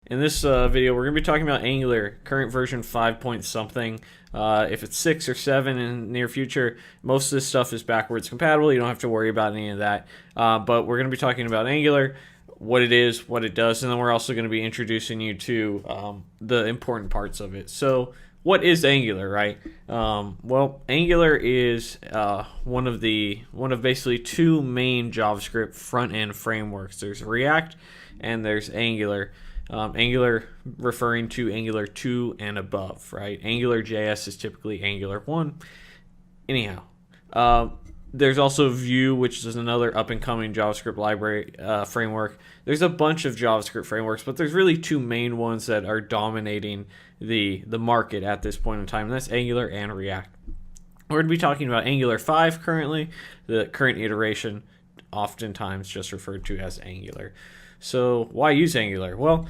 In this video, we're going to be talking about Angular, current version 5 point something. If it's 6 or 7 in the near future, most of this stuff is backwards compatible. You don't have to worry about any of that. But we're going to be talking about Angular, what it is, what it does, and then we're also going to be introducing you to the important parts of it. So what is Angular, right? Well, Angular is one of basically two main JavaScript front-end frameworks. There's React and there's Angular. Angular referring to Angular 2 and above, right? Angular JS is typically Angular 1. Anyhow, there's also Vue, which is another up-and-coming JavaScript library framework. There's a bunch of JavaScript frameworks, but there's really two main ones that are dominating the market at this point in time, and that's Angular and React. We're going to be talking about Angular 5 currently, the current iteration, oftentimes just referred to as Angular. So why use Angular? Well,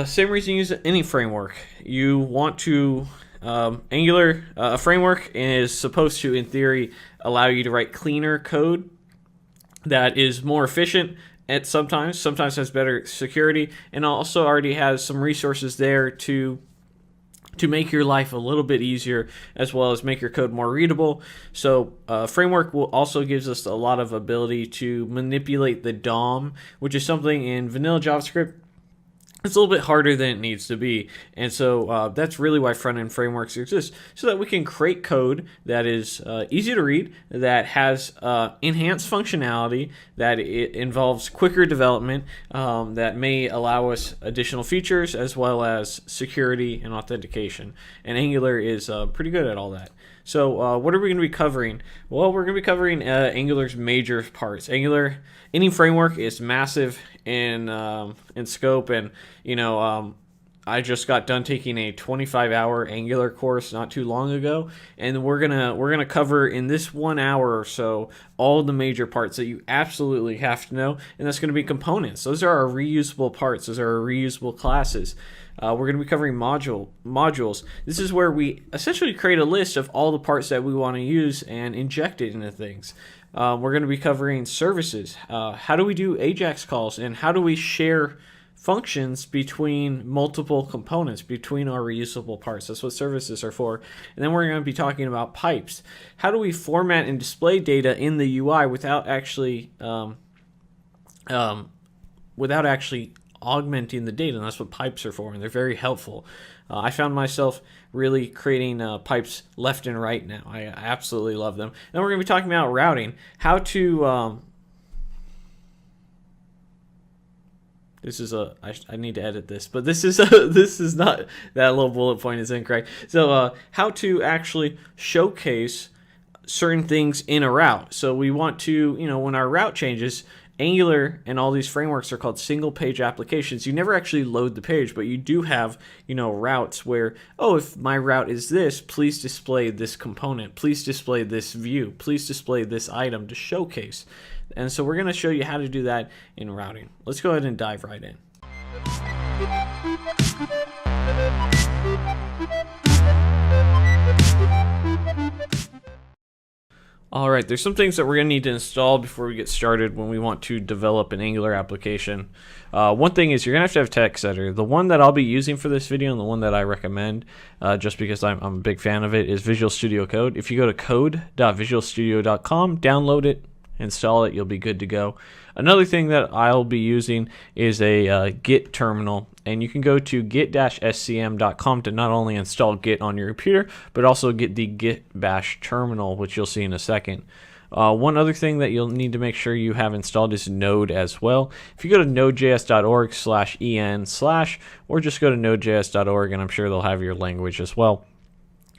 same reason you use any framework. You want to Angular, a framework is supposed to, in theory, allow you to write cleaner code that is more efficient at sometimes has better security, and also already has some resources there to make your life a little bit easier, as well as make your code more readable. So framework will also gives us a lot of ability to manipulate the DOM, which is something in vanilla JavaScript it's a little bit harder than it needs to be. And so that's really why front-end frameworks exist, so that we can create code that is easy to read, that has enhanced functionality, that it involves quicker development, that may allow us additional features, as well as security and authentication. And Angular is pretty good at all that. So what are we going to be covering? Well, we're going to be covering Angular's major parts. Angular, any framework, is massive in scope, and I just got done taking a 25-hour Angular course not too long ago, and we're gonna cover in this 1 hour or so all the major parts that you absolutely have to know, and that's going to be components. Those are our reusable parts. Those are our reusable classes. We're going to be covering modules. This is where we essentially create a list of all the parts that we want to use and inject it into things. We're going to be covering services. How do we do AJAX calls, and how do we share functions between multiple components, between our reusable parts? That's what services are for. And then we're going to be talking about pipes. How do we format and display data in the UI without actually augmenting the data? And that's what pipes are for, and they're very helpful. I found myself really creating pipes left and right now. I absolutely love them. And we're going to be talking about routing, how to I need to edit this, but this is not, that little bullet point is incorrect. So how to actually showcase certain things in a route. So we want to, when our route changes, Angular and all these frameworks are called single page applications. You never actually load the page, but you do have, routes where, if my route is this, please display this component, please display this view, please display this item to showcase. And so we're going to show you how to do that in routing. Let's go ahead and dive right in. All right, there's some things that we're going to need to install before we get started when we want to develop an Angular application. One thing is you're going to have text editor. The one that I'll be using for this video, and the one that I recommend, just because I'm a big fan of it, is Visual Studio Code. If you go to code.visualstudio.com, download it, install it, you'll be good to go. Another thing that I'll be using is a Git terminal, and you can go to git-scm.com to not only install Git on your computer, but also get the Git Bash terminal, which you'll see in a second. One other thing that you'll need to make sure you have installed is Node as well. If you go to nodejs.org/en/ or just go to nodejs.org, and I'm sure they'll have your language as well,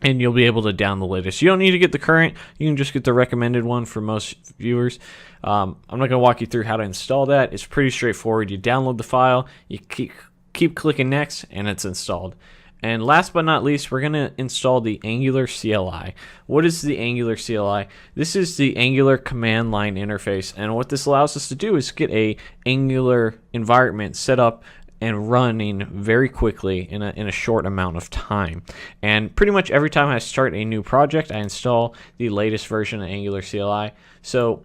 and you'll be able to download the latest. You don't need to get the current, you can just get the recommended one for most viewers. I'm not going to walk you through how to install that. It's pretty straightforward. You download the file, you keep clicking next, and it's installed. And last but not least, we're going to install the Angular CLI. What is the Angular CLI? This is the Angular command line interface, and what this allows us to do is get a Angular environment set up and running very quickly in a short amount of time. And pretty much every time I start a new project, I install the latest version of Angular CLI. So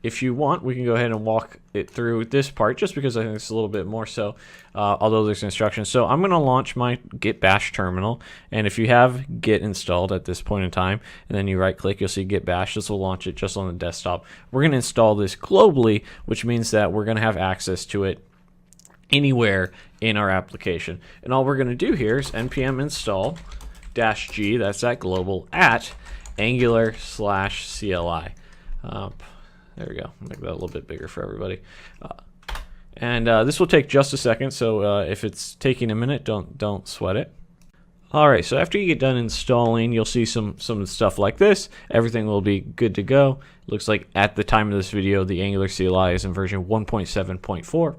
if you want, we can go ahead and walk it through this part, just because I think it's a little bit more so, although there's instructions. So I'm going to launch my Git Bash terminal, and if you have Git installed at this point in time, and then you right click, you'll see Git Bash. This will launch it just on the desktop. We're going to install this globally, which means that we're going to have access to it anywhere in our application. And all we're going to do here is npm install -g, that's that global, at angular/CLI. There we go. Make that a little bit bigger for everybody. This will take just a second, so if it's taking a minute, don't sweat it. All right, so after you get done installing, you'll see some stuff like this. Everything will be good to go. Looks like at the time of this video, the Angular CLI is in version 1.7.4.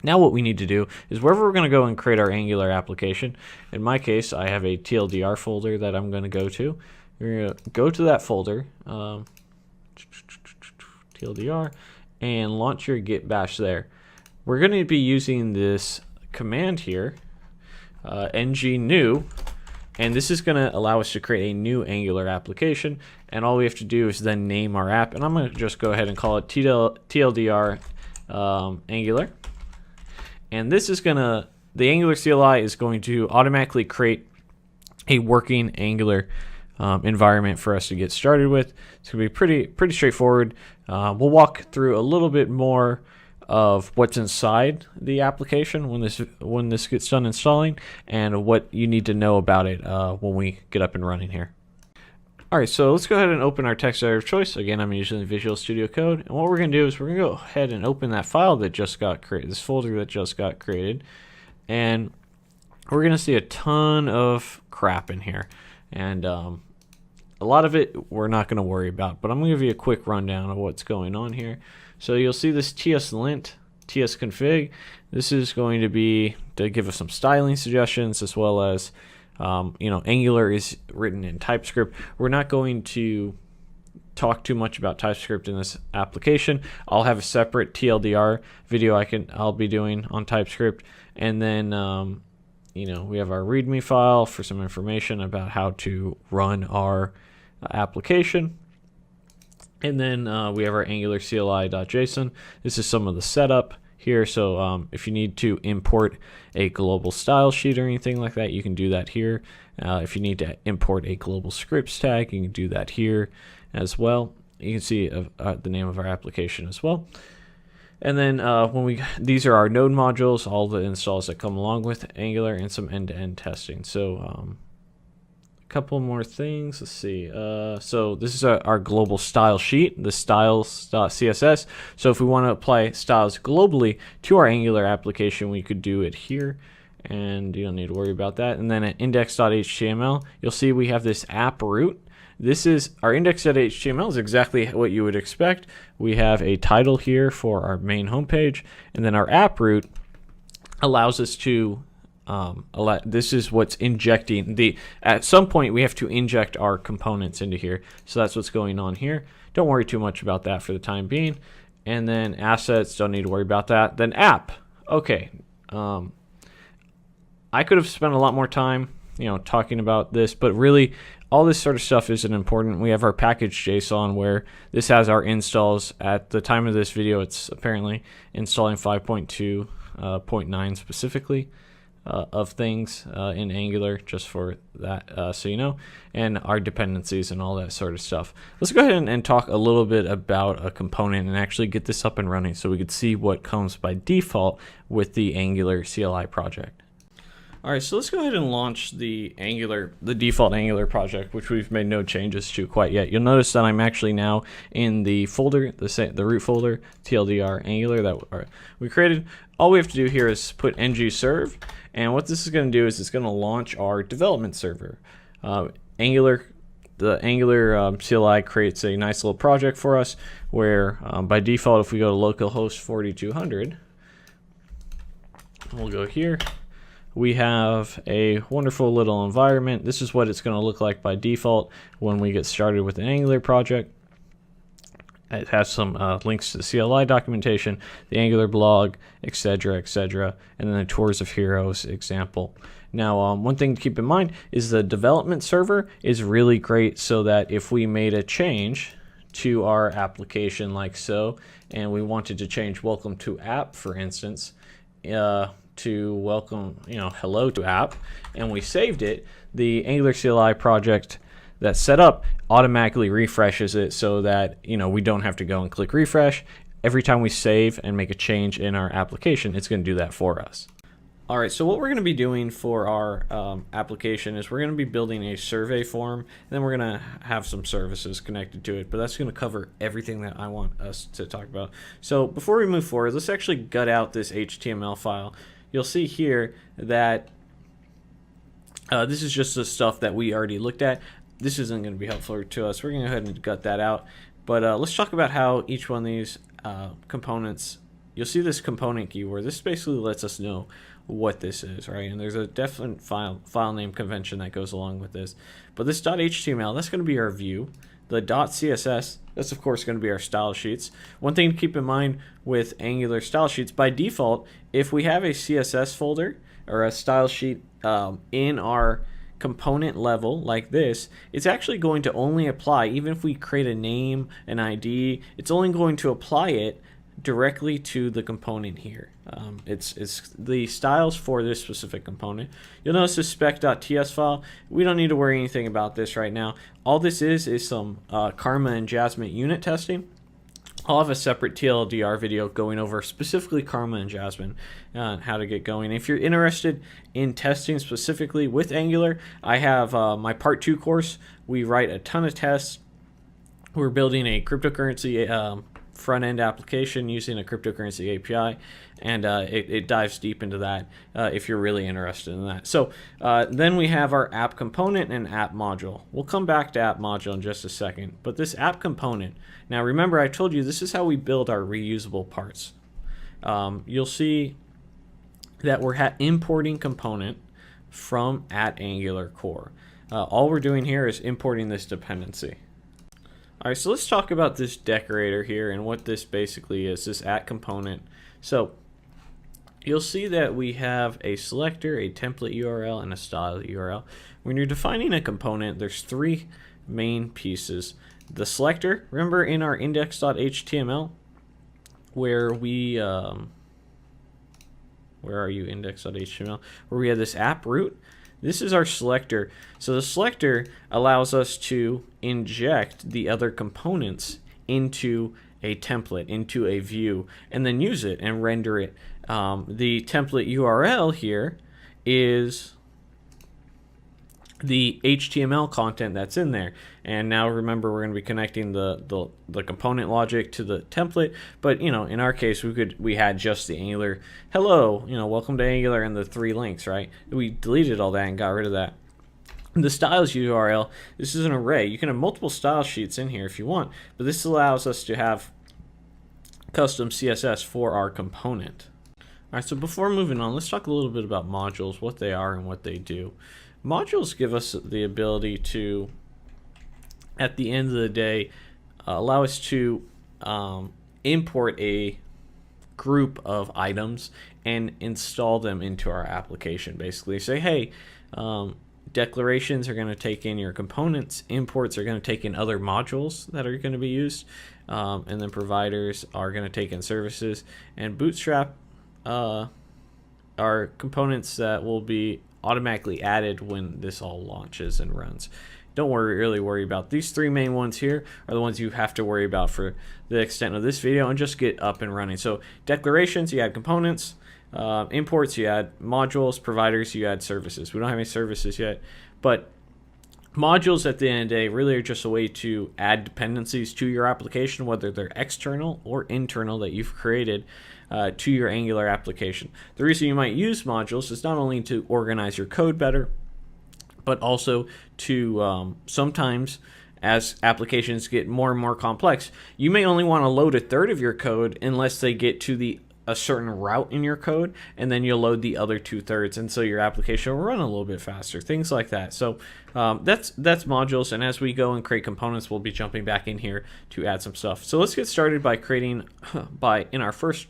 Now what we need to do is wherever we're going to go and create our Angular application, in my case, I have a TLDR folder that I'm going to go to. You're going to go to that folder, TLDR, and launch your Git Bash there. We're going to be using this command here, ng new, and this is going to allow us to create a new Angular application, and all we have to do is then name our app, and I'm going to just go ahead and call it TLDR Angular. And this is gonna, the Angular CLI is going to automatically create a working Angular environment for us to get started with. It's gonna be pretty straightforward. We'll walk through a little bit more of what's inside the application when this gets done installing, and what you need to know about it when we get up and running here. Alright, so let's go ahead and open our text editor of choice. Again, I'm using Visual Studio Code, and what we're going to do is we're going to go ahead and open that file that just got created, this folder that just got created, and we're going to see a ton of crap in here, and a lot of it we're not going to worry about, but I'm going to give you a quick rundown of what's going on here. So you'll see this tslint, tsconfig. This is going to be to give us some styling suggestions, as well as Angular is written in TypeScript. We're not going to talk too much about TypeScript in this application. I'll have a separate TLDR video I'll be doing on TypeScript, and then we have our README file for some information about how to run our application, and then we have our Angular CLI.json. This is some of the setup here, so if you need to import a global style sheet or anything like that, you can do that here. If you need to import a global scripts tag, you can do that here as well. You can see the name of our application as well. And then these are our node modules, all the installs that come along with Angular, and some end-to-end testing. So couple more things. Let's see. So this is our global style sheet, the styles.css. So if we want to apply styles globally to our Angular application, we could do it here, and you don't need to worry about that. And then at index.html, you'll see we have this app root. This is our index.html is exactly what you would expect. We have a title here for our main homepage, and then our app root allows us to this is what's injecting at some point we have to inject our components into here, so that's what's going on here. Don't worry too much about that for the time being. And then assets, don't need to worry about that. Then app, okay. I could have spent a lot more time talking about this, but really all this sort of stuff isn't important. We have our package.json where this has our installs. At the time of this video, it's apparently installing 5.2.9 specifically of things in Angular, just for that, so you know, and our dependencies and all that sort of stuff. Let's go ahead and talk a little bit about a component and actually get this up and running so we could see what comes by default with the Angular CLI project. All right, so let's go ahead and launch the default Angular project, which we've made no changes to quite yet. You'll notice that I'm actually now in the folder, the root folder, TLDR Angular that we created. All we have to do here is put ng-serve, and what this is going to do is it's going to launch our development server. The Angular CLI creates a nice little project for us where by default, if we go to localhost 4200, we'll go here. We have a wonderful little environment. This is what it's going to look like by default when we get started with an Angular project. It has some links to the CLI documentation, the Angular blog, etc., etc., and then the Tours of Heroes example. Now, one thing to keep in mind is the development server is really great, so that if we made a change to our application like so, and we wanted to change welcome to app, for instance, to welcome, hello to app, and we saved it, the Angular CLI project that's set up automatically refreshes it so that we don't have to go and click refresh. Every time we save and make a change in our application, it's going to do that for us. All right, so what we're going to be doing for our application is we're going to be building a survey form, and then we're going to have some services connected to it, but that's going to cover everything that I want us to talk about. So before we move forward, let's actually gut out this HTML file. You'll see here that this is just the stuff that we already looked at. This isn't going to be helpful to us. We're going to go ahead and gut that out, but let's talk about how each one of these components, you'll see this component keyword. This basically lets us know what this is, right? And there's a definite file name convention that goes along with this. But this .html, that's going to be our view. The .css, that's of course going to be our style sheets. One thing to keep in mind with Angular style sheets, by default, if we have a CSS folder or a style sheet in our component level like this, it's actually going to only apply, even if we create a name, an ID, it's only going to apply it directly to the component here. It's the styles for this specific component. You'll notice this spec.ts file. We don't need to worry anything about this right now. All this is some Karma and Jasmine unit testing. I'll have a separate TLDR video going over specifically Karma and Jasmine and how to get going. If you're interested in testing specifically with Angular, I have my part 2 course. We write a ton of tests. We're building a cryptocurrency front-end application using a cryptocurrency API, and it dives deep into that if you're really interested in that. So then we have our app component and app module. We'll come back to app module in just a second, but this app component, now remember I told you this is how we build our reusable parts. You'll see that we're importing component from @Angular core. All we're doing here is importing this dependency. Alright, so let's talk about this decorator here and what this basically is, this @component. So you'll see that we have a selector, a template URL, and a style URL. When you're defining a component, there's 3 main pieces. The selector, remember in our index.html where we, where are you, index.html, where we have this app root? This is our selector. So the selector allows us to inject the other components into a template, into a view, and then use it and render it. The template URL here is the HTML content that's in there. And now remember, we're going to be connecting the component logic to the template, but in our case we had just the Angular hello, welcome to Angular, and the 3 links, right? We deleted all that and got rid of that. The styles URL, this is an array. You can have multiple style sheets in here if you want, but this allows us to have custom CSS for our component. Alright, so before moving on, let's talk a little bit about modules, what they are and what they do. Modules give us the ability to, at the end of the day, allow us to import a group of items and install them into our application. Basically say, hey, declarations are going to take in your components, imports are going to take in other modules that are going to be used, and then providers are going to take in services, and Bootstrap are components that will be automatically added when this all launches and runs. Don't really worry about these 3 main ones here are the ones you have to worry about for the extent of this video and just get up and running. So declarations, you add components, imports, you add modules, providers, you add services. We don't have any services yet, but modules at the end of the day really are just a way to add dependencies to your application, whether they're external or internal that you've created to your Angular application. The reason you might use modules is not only to organize your code better, but also to sometimes, as applications get more and more complex, you may only want to load a third of your code unless they get to a certain route in your code, and then you'll load the other 2/3, and so your application will run a little bit faster, things like that. So that's modules, and as we go and create components, we'll be jumping back in here to add some stuff. So let's get started by creating, in our first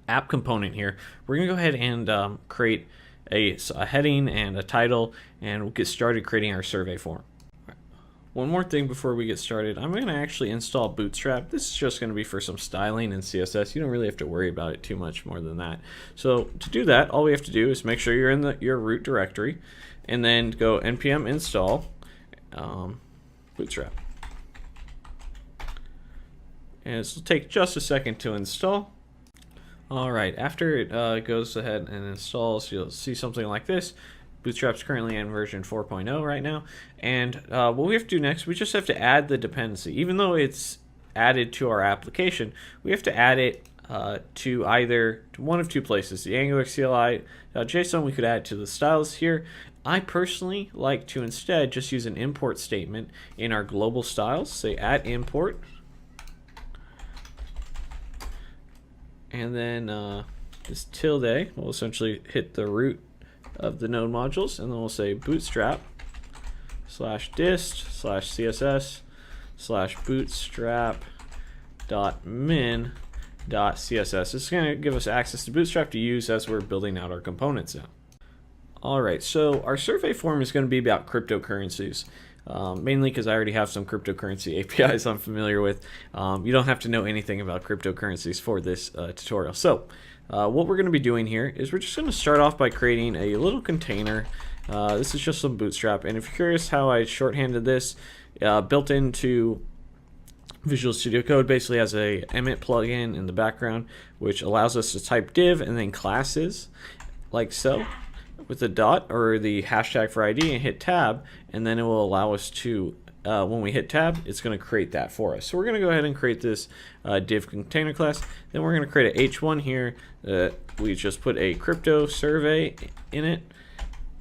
app component here, we're going to go ahead and create a heading and a title, and we'll get started creating our survey form. One more thing before we get started, I'm going to actually install Bootstrap. This is just going to be for some styling and CSS. You don't really have to worry about it too much more than that. So to do that, all we have to do is make sure you're in your root directory, and then go npm install Bootstrap. And this will take just a second to install. Alright, after it goes ahead and installs, you'll see something like this. Bootstrap's currently in version 4.0 right now, and what we have to do next, we just have to add the dependency. Even though it's added to our application, we have to add it to either one of two places. The Angular CLI.json, we could add it to the styles here. I personally like to instead just use an import statement in our global styles. Say @import, and then this tilde will essentially hit the root of the node modules, and then we'll say bootstrap /dist/css/bootstrap.min.css. This is going to give us access to Bootstrap to use as we're building out our components now. Alright, so our survey form is going to be about cryptocurrencies. Mainly because I already have some cryptocurrency APIs I'm familiar with. You don't have to know anything about cryptocurrencies for this tutorial. So what we're going to be doing here is we're just going to start off by creating a little container. This is just some Bootstrap, and if you're curious how I shorthanded this, built into Visual Studio Code basically has a Emmet plugin in the background, which allows us to type div and then classes, like so, with the dot or the hashtag for ID, and hit tab, and then it will allow us to, when we hit tab, it's going to create that for us. So we're going to go ahead and create this div container class. Then we're going to create a h1 here. We just put a crypto survey in it.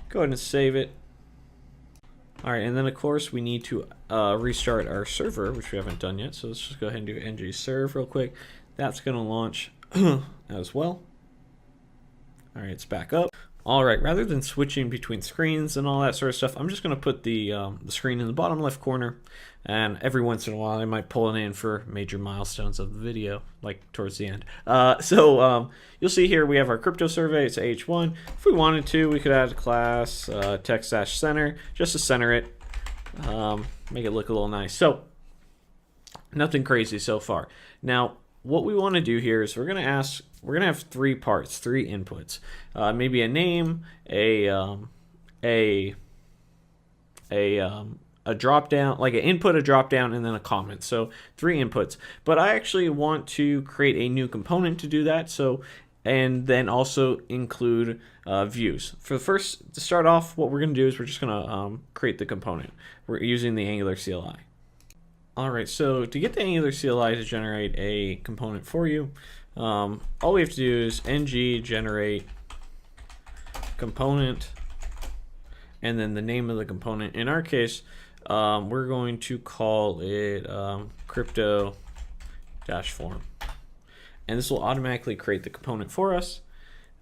Go ahead and save it. Alright, and then of course we need to restart our server, which we haven't done yet. So let's just go ahead and do ng serve real quick. That's going to launch as well. Alright, it's back up. Alright, rather than switching between screens and all that sort of stuff, I'm just going to put the screen in the bottom left corner, and every once in a while I might pull it in for major milestones of the video, like towards the end. You'll see here we have our crypto survey. It's H1. If we wanted to, we could add a class, text-center, just to center it, make it look a little nice. So, nothing crazy so far. Now, what we want to do here is we're going to have three parts, three inputs. Maybe a name, a drop down, like an input, a drop down, and then a comment. So 3 inputs. But I actually want to create a new component to do that. So, and then also include views. For the first, to start off, what we're going to do is we're just going to create the component. We're using the Angular CLI. Alright, so to get the Angular CLI to generate a component for you, all we have to do is ng generate component, and then the name of the component. In our case, we're going to call it crypto-form, and this will automatically create the component for us.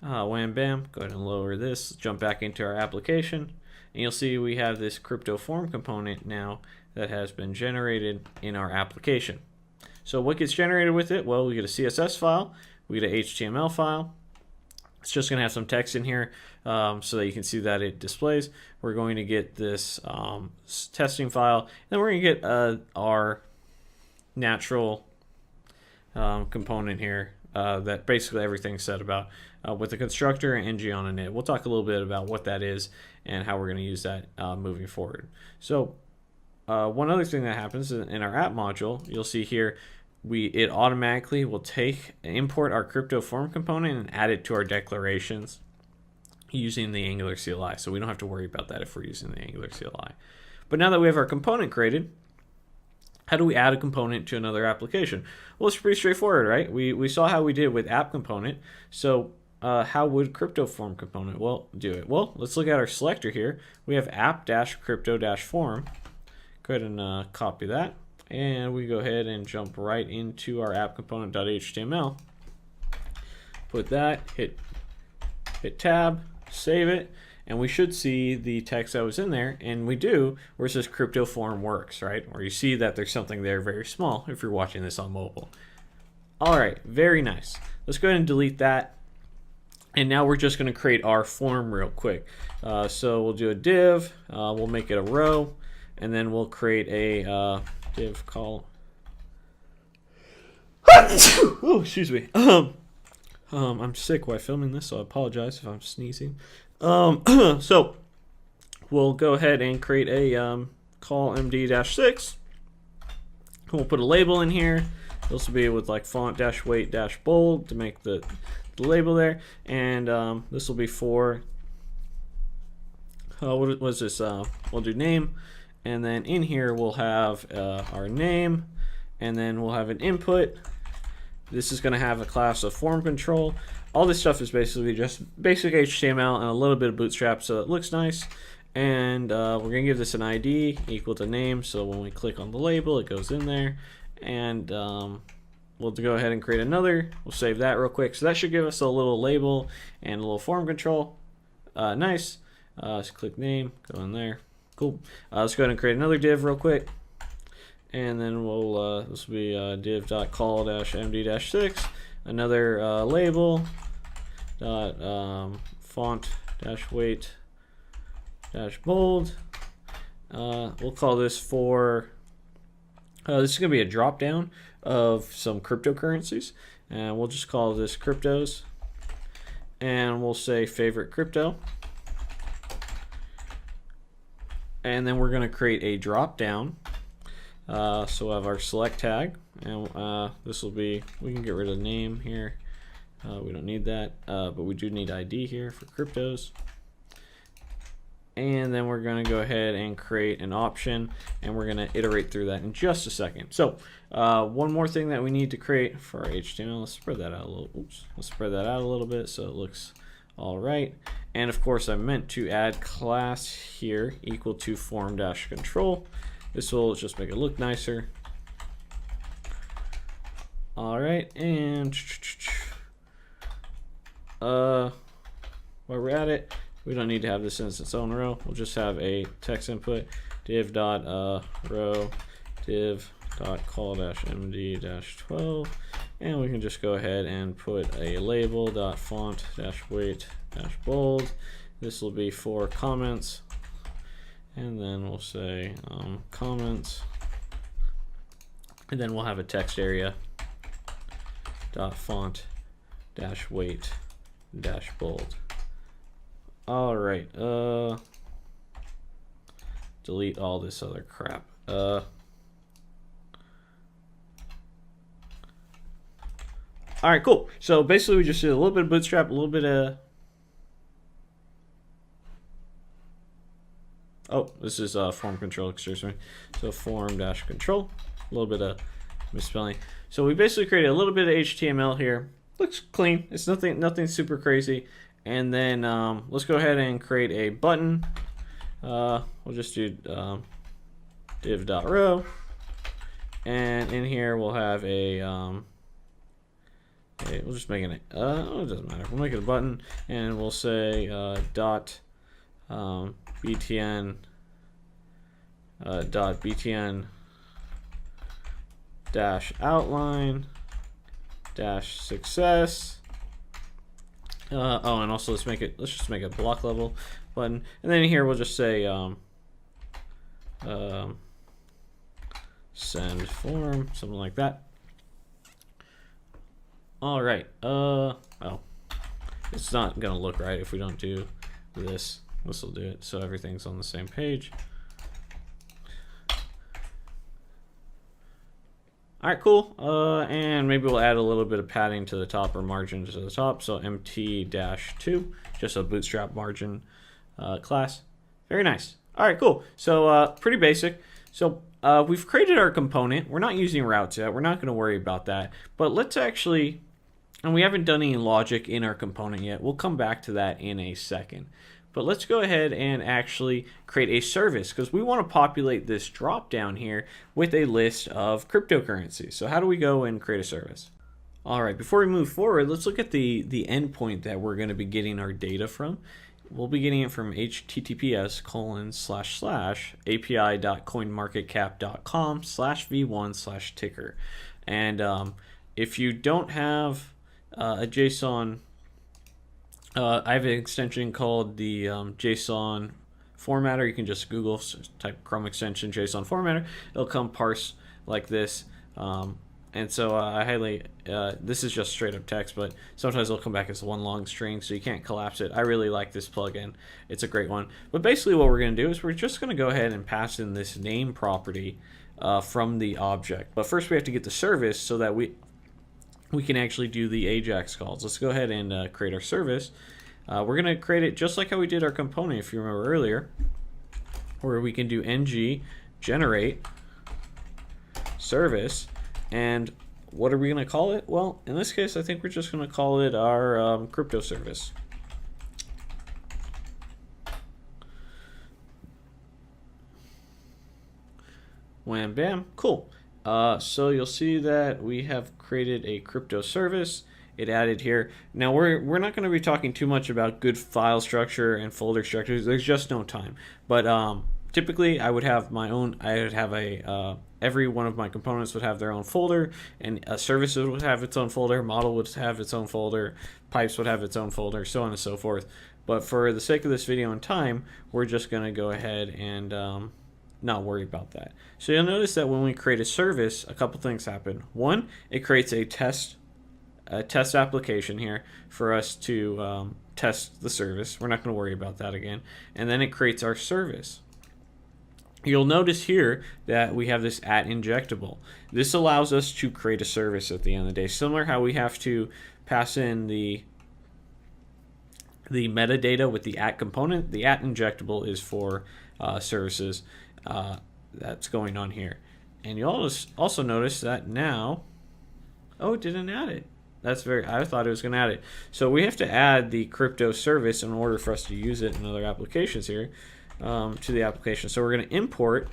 Wham bam, go ahead and lower this, jump back into our application, and you'll see we have this crypto form component now that has been generated in our application. So what gets generated with it? Well, we get a CSS file, we get an HTML file. It's just going to have some text in here so that you can see that it displays. We're going to get this testing file, and then we're going to get our natural component here that basically everything's said about with the constructor and ng on init. We'll talk a little bit about what that is and how we're going to use that moving forward. So one other thing that happens in our app module, you'll see here, it automatically will import our crypto form component and add it to our declarations using the Angular CLI. So we don't have to worry about that if we're using the Angular CLI. But now that we have our component created, how do we add a component to another application? Well, it's pretty straightforward, right? We saw how we did with app component. So how would crypto form component do it? Well, let's look at our selector here. We have app-crypto-form. Go ahead and copy that, and we go ahead and jump right into our app component.html. Put that, hit tab, save it, and we should see the text that was in there, and we do, where it says crypto form works, right? Or you see that there's something there very small if you're watching this on mobile. All right, very nice. Let's go ahead and delete that. And now we're just going to create our form real quick. So we'll do a div, we'll make it a row, and then we'll create a div call. Oh, excuse me. I'm sick while filming this, so I apologize if I'm sneezing. So we'll go ahead and create a call MD-6. We'll put a label in here. This will be with like font -weight -bold to make the label there, and this will be for what was this? We'll do name, and then in here we'll have our name, and then we'll have an input. This is going to have a class of form control. All this stuff is basically just basic HTML and a little bit of Bootstrap so it looks nice. And we're going to give this an ID equal to name, so when we click on the label, it goes in there. And we'll go ahead and create another. We'll save that real quick. So that should give us a little label and a little form control. Nice. Let's click name, go in there. Cool. Let's go ahead and create another div real quick. And then we'll, this will be div.call-md-6, another label, font-weight -bold. We'll call this for, this is going to be a drop down of some cryptocurrencies, and we'll just call this cryptos, and we'll say favorite crypto, and then we're going to create a drop down. So we'll have our select tag, and this will be, we can get rid of the name here. We don't need that, but we do need ID here for cryptos. And then we're going to go ahead and create an option, and we're going to iterate through that in just a second. So one more thing that we need to create for our HTML, let's spread that out a little. Oops, let's spread that out a little bit so it looks all right. And of course, I meant to add class here equal to form-control. This will just make it look nicer. All right, and while we're at it, we don't need to have this in its own row. We'll just have a text input div.row div.call-md-12, and we can just go ahead and put a label .font-weight -bold. This will be for comments. And then we'll say comments, and then we'll have a text area .font-weight -bold. All right, delete all this other crap. All right, cool. So basically, we just did a little bit of Bootstrap, a little bit of. Oh, this is form control, excuse me. So form-control, a little bit of misspelling. So we basically created a little bit of HTML here. Looks clean. It's nothing super crazy. And then let's go ahead and create a button. We'll just do div.row, and in here we'll have a we'll just make it. Oh, it doesn't matter. We'll make it a button, and we'll say btn btn -outline -success. Oh, and also let's just make it block level button, and then here we'll just say send form, something like that. All right. Oh, it's not gonna look right if we don't do this. This will do it so everything's on the same page. All right, cool. And maybe we'll add a little bit of padding to the top, or margin to the top. So MT-2, just a Bootstrap margin class. Very nice. All right, cool. So pretty basic. So we've created our component. We're not using routes yet. We're not going to worry about that. But let's actually, and we haven't done any logic in our component yet. We'll come back to that in a second. But let's go ahead and actually create a service, because we want to populate this drop down here with a list of cryptocurrencies. So how do we go and create a service? All right, before we move forward, let's look at the endpoint that we're going to be getting our data from. We'll be getting it from https://api.coinmarketcap.com/v1/ticker. And if you don't have a JSON, I have an extension called the JSON formatter. You can just Google, type Chrome extension JSON formatter. It'll come parse like this. And so I highly, this is just straight up text, but sometimes it'll come back as one long string, so you can't collapse it. I really like this plugin. It's a great one. But basically what we're going to do is we're just going to go ahead and pass in this name property from the object. But first we have to get the service so that we can actually do the AJAX calls. Let's go ahead and create our service. We're going to create it just like how we did our component, if you remember earlier, where we can do ng generate service. And what are we going to call it? Well, in this case, I think we're just going to call it our crypto service. Wham bam, cool. So you'll see that we have created a crypto service. It added here. Now we're not going to be talking too much about good file structure and folder structures. There's just no time. But typically, I would have my own. I would have a every one of my components would have their own folder, and a service would have its own folder, model would have its own folder, pipes would have its own folder, so on and so forth. But for the sake of this video and time, we're just going to go ahead and not worry about that. So you'll notice that when we create a service, a couple things happen. One, it creates a test application here for us to test the service. We're not going to worry about that again. And then it creates our service. You'll notice here that we have this @injectable. This allows us to create a service at the end of the day. Similar how we have to pass in the metadata with the @component, the @injectable is for services that's going on here. And you'll also notice that now, oh, it didn't add it. I thought it was going to add it. So we have to add the crypto service in order for us to use it in other applications here. To the application. So we're going to import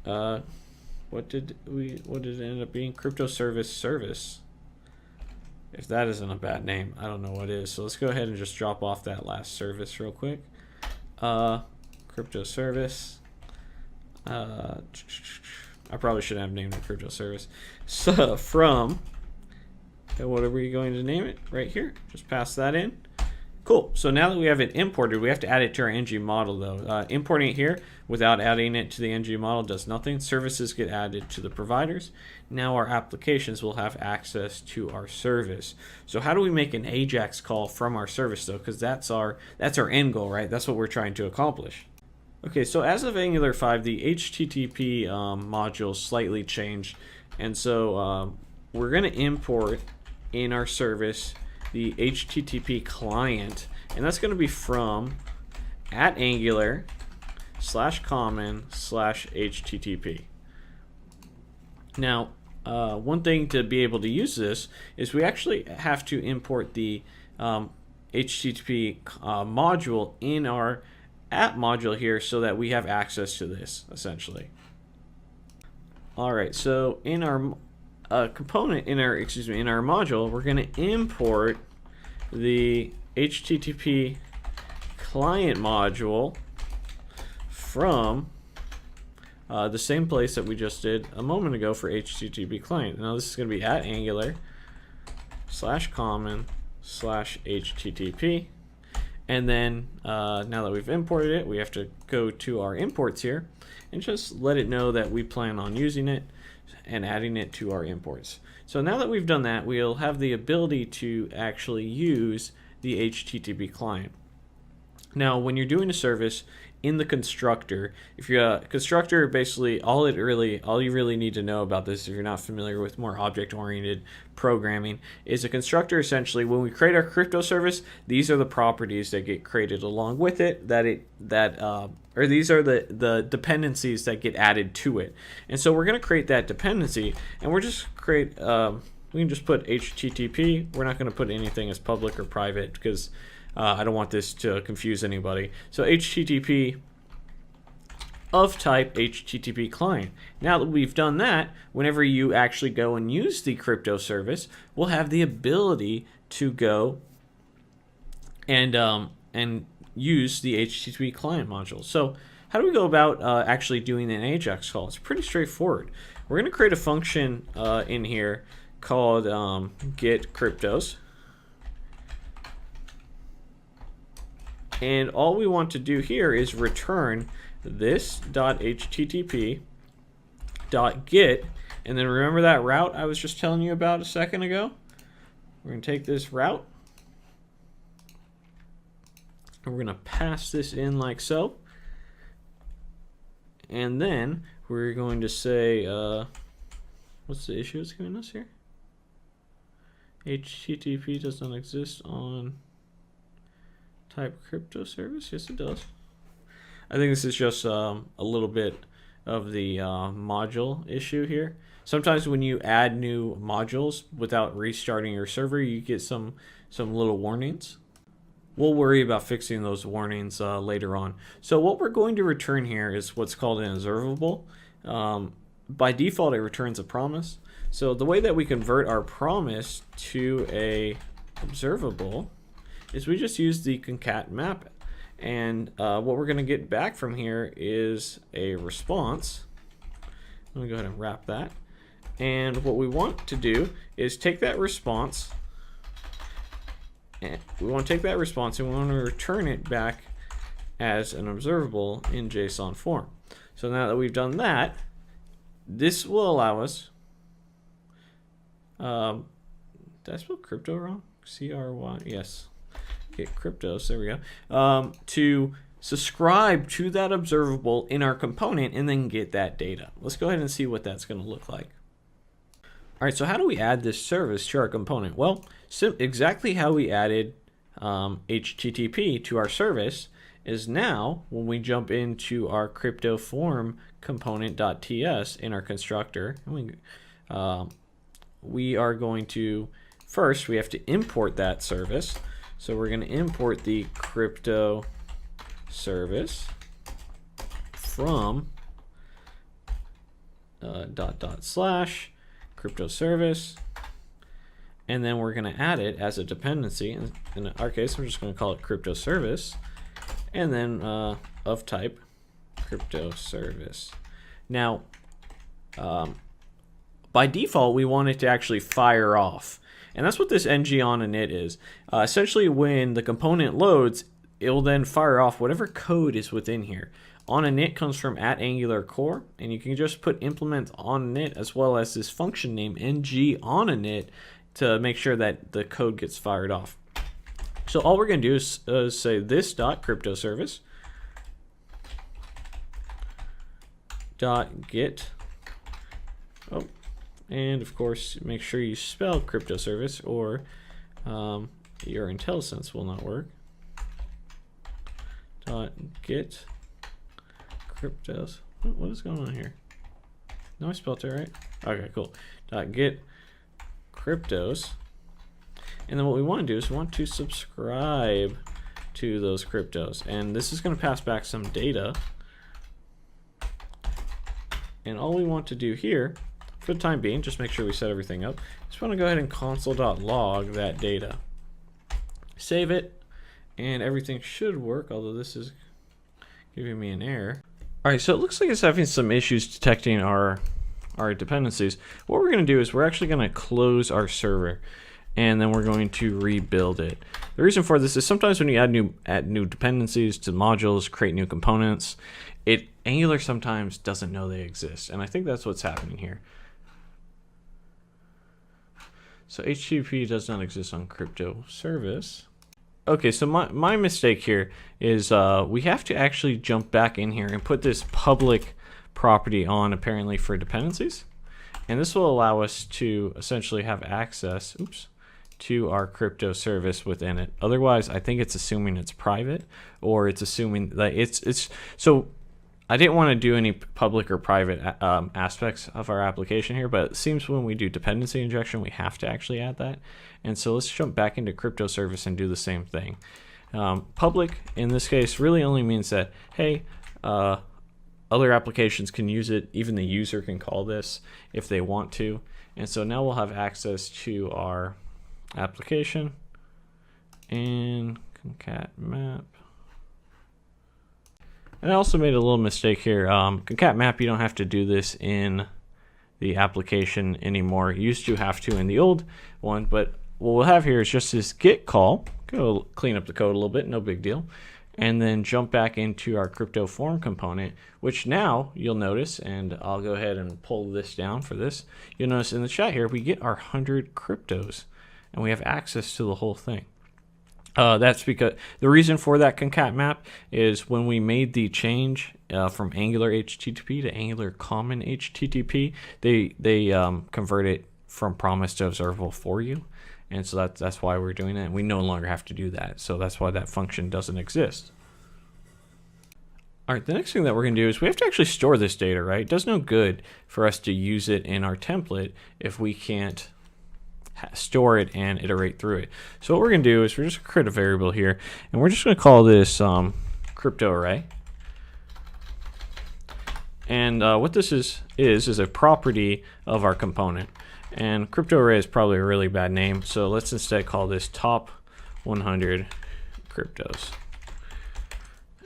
what did it end up being? Crypto service. If that isn't a bad name, I don't know what is. So let's go ahead and just drop off that last service real quick. Crypto service. I probably should have named it crypto service. So from, what are we going to name it? Right here. Just pass that in. Cool. So now that we have it imported, we have to add it to our ng model though. Importing it here without adding it to the ng model does nothing. Services get added to the providers. Now our applications will have access to our service. So how do we make an AJAX call from our service though? Because that's our end goal, right? That's what we're trying to accomplish. Okay, so as of Angular 5, the HTTP module slightly changed, and so we're going to import in our service the HTTP client, and that's going to be from @angular/common/HTTP. Now, one thing to be able to use this is we actually have to import the HTTP module in our app module here so that we have access to this, essentially. All right, so in our component in our module, we're going to import the HTTP client module from the same place that we just did a moment ago for HTTP client. Now this is going to be @angular/common/HTTP, and then now that we've imported it, we have to go to our imports here and just let it know that we plan on using it and adding it to our imports. So now that we've done that, we'll have the ability to actually use the HTTP client. Now, when you're doing a service in the constructor, if you're a constructor, basically all you really need to know about this, if you're not familiar with more object-oriented programming, is a constructor essentially, when we create our crypto service, these are the properties that get created along with it, or these are the dependencies that get added to it. And so we're going to create that dependency, and we can just put HTTP. We're not going to put anything as public or private because I don't want this to confuse anybody. So HTTP of type HTTP client. Now that we've done that, whenever you actually go and use the crypto service, we'll have the ability to go and use the HTTP client module. So how do we go about actually doing an AJAX call? It's pretty straightforward. We're going to create a function in here called get cryptos. And all we want to do here is return this.http.get, and then remember that route I was just telling you about a second ago? We're going to take this route, and we're going to pass this in like so. And then we're going to say, what's the issue it's giving us here? HTTP does not exist on type crypto service. Yes, it does. I think this is just a little bit of the module issue here. Sometimes when you add new modules without restarting your server, you get some little warnings. We'll worry about fixing those warnings later on. So what we're going to return here is what's called an observable. By default, it returns a promise. So the way that we convert our promise to a observable is we just use the concat map. And what we're going to get back from here is a response. Let me go ahead and wrap that. And what we want to do is take that response, and we want to return it back as an observable in JSON form. So now that we've done that, this will allow us, did I spell crypto wrong? C-R-Y, yes. Get cryptos, there we go. To subscribe to that observable in our component and then get that data. Let's go ahead and see what that's going to look like. All right, so how do we add this service to our component? Well, exactly how we added HTTP to our service is now when we jump into our crypto form component.ts in our constructor, we are going to, first we have to import that service. So we're going to import the crypto service from // crypto service, and then we're going to add it as a dependency. In our case, we're just going to call it crypto service, and then of type crypto service. Now, by default, we want it to actually fire off. And that's what this ng on init is. Essentially, when the component loads, it will then fire off whatever code is within here. On init comes from @AngularCore, and you can just put implement on init as well as this function name ng on init to make sure that the code gets fired off. So all we're going to do is say this.cryptoservice .get. Oh. And of course, make sure you spell crypto service or your IntelliSense will not work. .get cryptos. What is going on here? No, I spelled it right. Okay, cool. .get cryptos. And then what we want to do is we want to subscribe to those cryptos. And this is going to pass back some data. And all we want to do here, for the time being, just make sure we set everything up. Just want to go ahead and console.log that data. Save it, and everything should work, although this is giving me an error. All right, so it looks like it's having some issues detecting our dependencies. What we're going to do is we're actually going to close our server, and then we're going to rebuild it. The reason for this is sometimes when you add new dependencies to modules, create new components, Angular sometimes doesn't know they exist, and I think that's what's happening here. So HTTP does not exist on crypto service. Okay, so my mistake here is we have to actually jump back in here and put this public property on apparently for dependencies. And this will allow us to essentially have access, to our crypto service within it. Otherwise, I think it's assuming it's private, or it's assuming that it's so I didn't want to do any public or private aspects of our application here, but it seems when we do dependency injection, we have to actually add that. And so let's jump back into crypto service and do the same thing. Public, in this case, really only means that, hey, other applications can use it. Even the user can call this if they want to. And so now we'll have access to our application and concat map. And I also made a little mistake here. Concat map, you don't have to do this in the application anymore. You used to have to in the old one, but what we'll have here is just this get call. Go clean up the code a little bit, no big deal. and then jump back into our crypto form component, which now you'll notice, and I'll go ahead and pull this down for this. You'll notice in the chat here, we get our 100 cryptos and we have access to the whole thing. That's because the reason for that concat map is when we made the change from Angular HTTP to Angular Common HTTP, they convert it from promise to observable for you. And so that's why we're doing it. And we no longer have to do that. So that's why that function doesn't exist. All right, the next thing that we're going to do is we have to actually store this data, right? It does no good for us to use it in our template if we can't store it and iterate through it. So what we're going to do is we're just going to create a variable here, and we're just going to call this crypto array. And what this is a property of our component. And crypto array is probably a really bad name, so let's instead call this top 100 cryptos.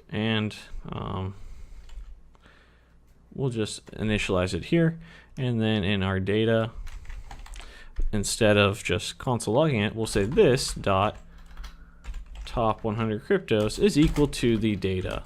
And we'll just initialize it here, and then in our data, instead of just console logging it, we'll say this dot top 100 cryptos is equal to the data.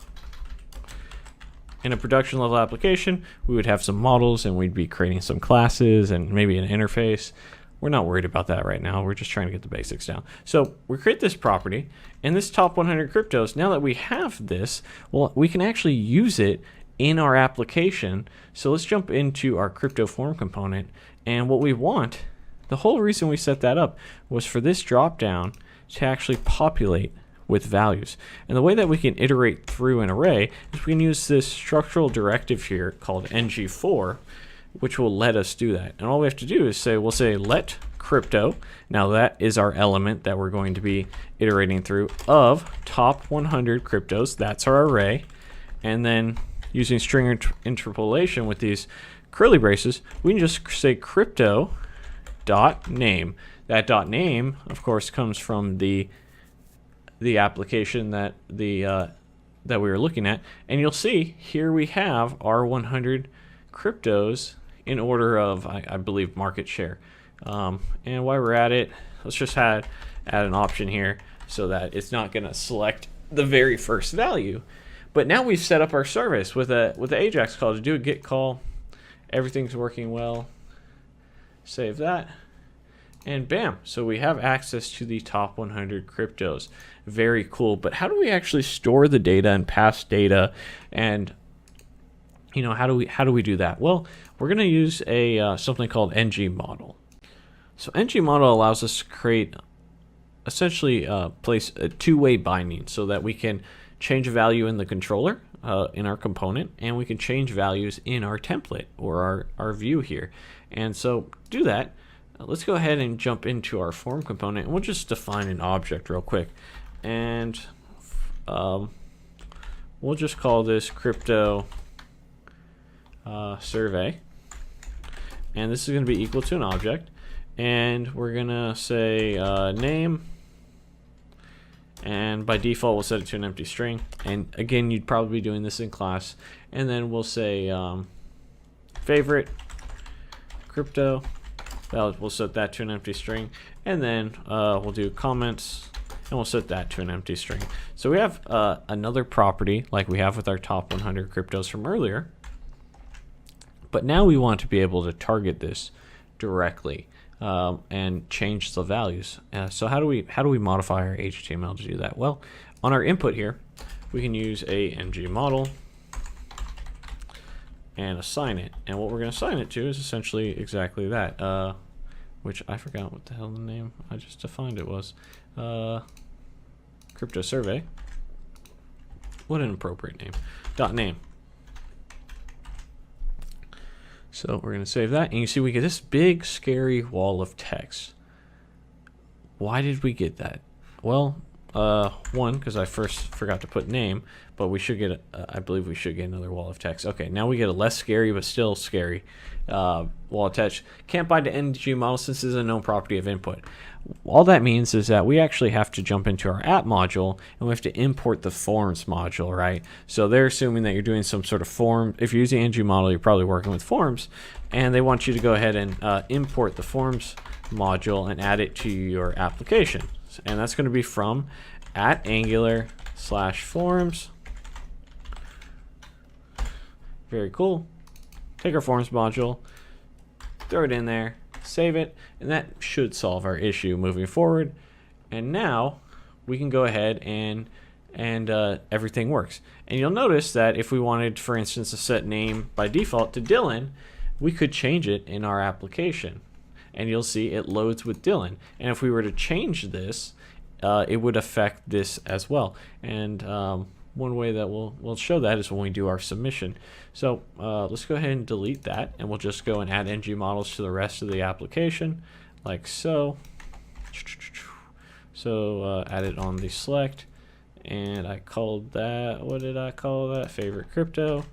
In a production level application, we would have some models and we'd be creating some classes and maybe an interface. We're not worried about that right now. We're just trying to get the basics down. So we create this property, and this top 100 cryptos, now that we have this, well, we can actually use it in our application. So let's jump into our crypto form component. And what we want, the whole reason we set that up was for this drop down to actually populate with values. And the way that we can iterate through an array is we can use this structural directive here called ng4, which will let us do that. And all we have to do is say, we'll say let crypto. Now that is our element that we're going to be iterating through of top 100 cryptos. That's our array. And then using string interpolation with these curly braces, we can just say crypto dot name. That dot name, of course, comes from the application that that we were looking at, and you'll see here we have our 100 cryptos in order of I believe market share. And while we're at it, let's just add an option here so that it's not going to select the very first value. But now we've set up our service with the Ajax call to do a get call. Everything's working well. Save that. And bam, so we have access to the top 100 cryptos. Very cool. But how do we actually store the data and pass data? And how do we do that? Well, we're going to use a something called ng model. So ng model allows us to create essentially place a two-way binding so that we can change a value in the controller in our component, and we can change values in our template or our view here. And so to do that, let's go ahead and jump into our form component, and we'll just define an object real quick. And we'll just call this crypto survey. And this is going to be equal to an object. And we're going to say name. And by default, we'll set it to an empty string. And again, you'd probably be doing this in class. And then we'll say favorite crypto. We'll set that to an empty string, and then we'll do comments, and we'll set that to an empty string. So we have another property like we have with our top 100 cryptos from earlier, but now we want to be able to target this directly and change the values. So how do we modify our HTML to do that? Well, on our input here, we can use a ng model and assign it, and what we're going to assign it to is essentially exactly that, which I forgot what the hell the name I just defined it was. Crypto survey. What an appropriate name. .name. So we're going to save that, and you see we get this big scary wall of text. Why did we get that? Well, one, because I first forgot to put name, but we should get, I believe we should get another wall of text. Okay, now we get a less scary but still scary wall of text. Can't bind to ng model since this is a known property of input. All that means is that we actually have to jump into our app module and we have to import the forms module, right? So they're assuming that you're doing some sort of form. If you're using ng model, you're probably working with forms, and they want you to go ahead and import the forms module and add it to your application. And that's going to be from @Angular /forms. Very cool. Take our forms module, throw it in there, save it, and that should solve our issue moving forward. And now we can go ahead and everything works. And you'll notice that if we wanted, for instance, to set name by default to Dylan, we could change it in our application. And you'll see it loads with Dylan. And if we were to change this, it would affect this as well. And one way that we'll show that is when we do our submission. So let's go ahead and delete that, and we'll just go and add ng models to the rest of the application, like so. So add it on the select, and I called that, what did I call that? Favorite crypto.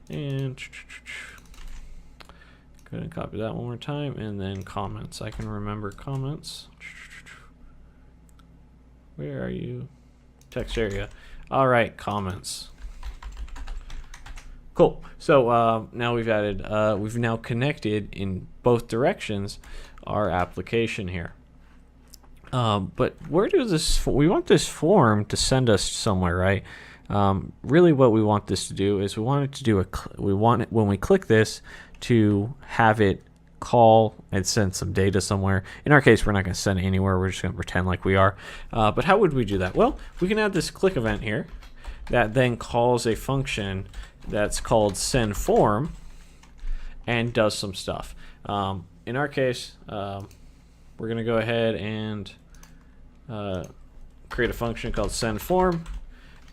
And go ahead and copy that one more time, and then comments. I can remember comments. Where are you? Text area. All right, comments. Cool. So now we've added, we've now connected in both directions our application here. But where does this, we want this form to send us somewhere, right? Really what we want this to do is we want it to do we want it, when we click this, to have it call and send some data somewhere. In our case, we're not going to send it anywhere. We're just going to pretend like we are. But how would we do that? Well, we can add this click event here that then calls a function that's called send form and does some stuff. In our case, we're going to go ahead and create a function called send form,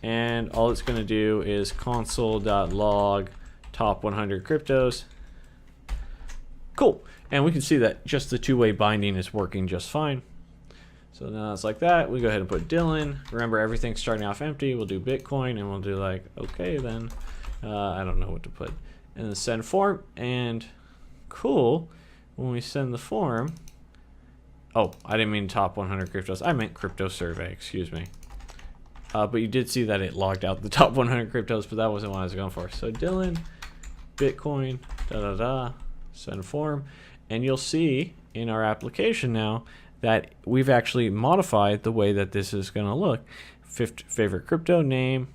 and all it's going to do is console.log top 100 cryptos. Cool. And we can see that just the two-way binding is working just fine. So now it's like that. We go ahead and put Dylan. Remember, everything's starting off empty. We'll do Bitcoin, and we'll do like, okay, then I don't know what to put. And then send form, and cool. When we send the form, oh, I didn't mean top 100 cryptos. I meant crypto survey, excuse me. But you did see that it logged out the top 100 cryptos, but that wasn't what I was going for. So Dylan, Bitcoin, send form, and you'll see in our application now that we've actually modified the way that this is going to look. Favorite crypto name.